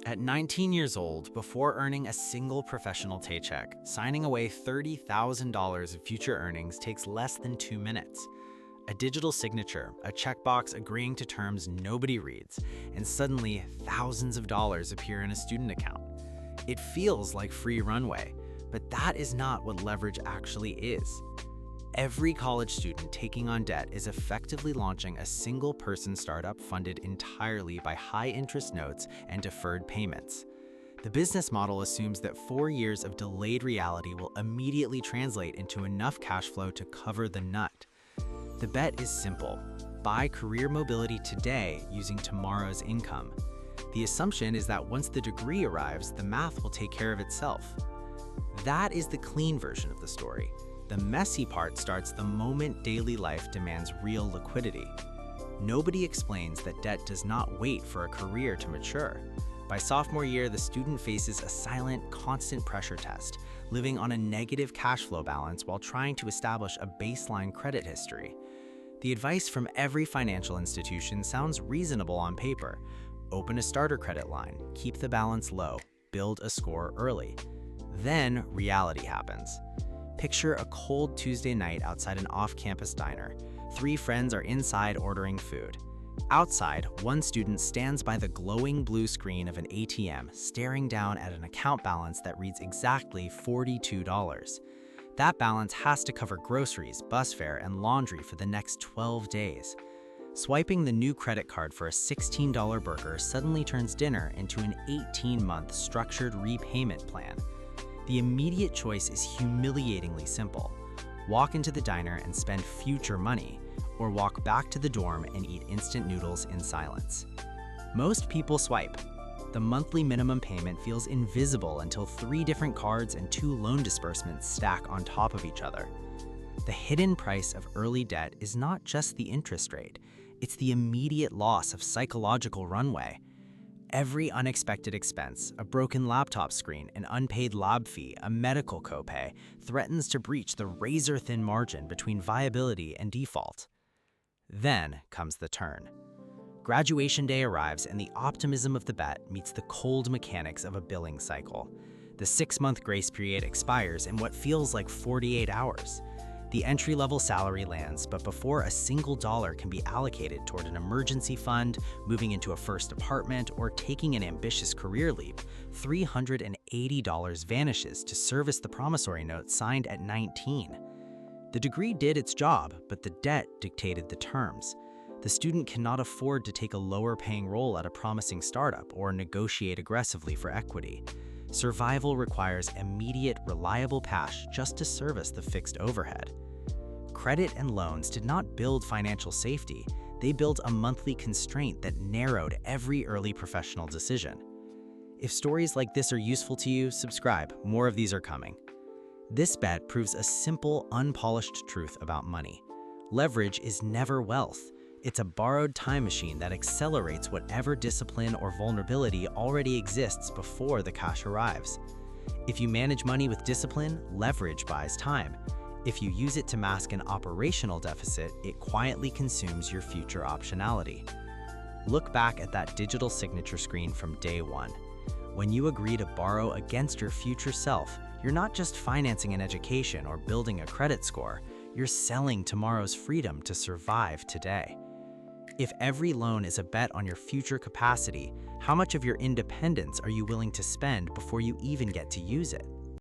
At 19 years old, before earning a single professional paycheck, signing away $30,000 of future earnings takes less than 2 minutes. A digital signature, a checkbox agreeing to terms nobody reads, and suddenly thousands of dollars appear in a student account. It feels like free runway, but that is not what leverage actually is. Every college student taking on debt is effectively launching a single-person startup funded entirely by high-interest notes and deferred payments. The business model assumes that 4 years of delayed reality will immediately translate into enough cash flow to cover the nut. The bet is simple: buy career mobility today using tomorrow's income. The assumption is that once the degree arrives, the math will take care of itself. That is the clean version of the story. The messy part starts the moment daily life demands real liquidity. Nobody explains that debt does not wait for a career to mature. By sophomore year, the student faces a silent, constant pressure test, living on a negative cash flow balance while trying to establish a baseline credit history. The advice from every financial institution sounds reasonable on paper. Open a starter credit line, keep the balance low, build a score early. Then reality happens. Picture a cold Tuesday night outside an off-campus diner. 3 friends are inside ordering food. Outside, one student stands by the glowing blue screen of an ATM, staring down at an account balance that reads exactly $42. That balance has to cover groceries, bus fare, and laundry for the next 12 days. Swiping the new credit card for a $16 burger suddenly turns dinner into an 18-month structured repayment plan. The immediate choice is humiliatingly simple. Walk into the diner and spend future money, or walk back to the dorm and eat instant noodles in silence. Most people swipe. The monthly minimum payment feels invisible until 3 different cards and 2 loan disbursements stack on top of each other. The hidden price of early debt is not just the interest rate, it's the immediate loss of psychological runway. Every unexpected expense, a broken laptop screen, an unpaid lab fee, a medical copay, threatens to breach the razor-thin margin between viability and default. Then comes the turn. Graduation day arrives and the optimism of the bet meets the cold mechanics of a billing cycle. The 6-month grace period expires in what feels like 48 hours. The entry-level salary lands, but before a single dollar can be allocated toward an emergency fund, moving into a first apartment, or taking an ambitious career leap, $380 vanishes to service the promissory note signed at 19. The degree did its job, but the debt dictated the terms. The student cannot afford to take a lower-paying role at a promising startup or negotiate aggressively for equity. Survival requires immediate, reliable cash just to service the fixed overhead. Credit and loans did not build financial safety. They built a monthly constraint that narrowed every early professional decision. If stories like this are useful to you, subscribe. More of these are coming. This bet proves a simple, unpolished truth about money. Leverage is never wealth. It's a borrowed time machine that accelerates whatever discipline or vulnerability already exists before the cash arrives. If you manage money with discipline, leverage buys time. If you use it to mask an operational deficit, it quietly consumes your future optionality. Look back at that digital signature screen from day one. When you agree to borrow against your future self, you're not just financing an education or building a credit score, you're selling tomorrow's freedom to survive today. If every loan is a bet on your future capacity, how much of your independence are you willing to spend before you even get to use it?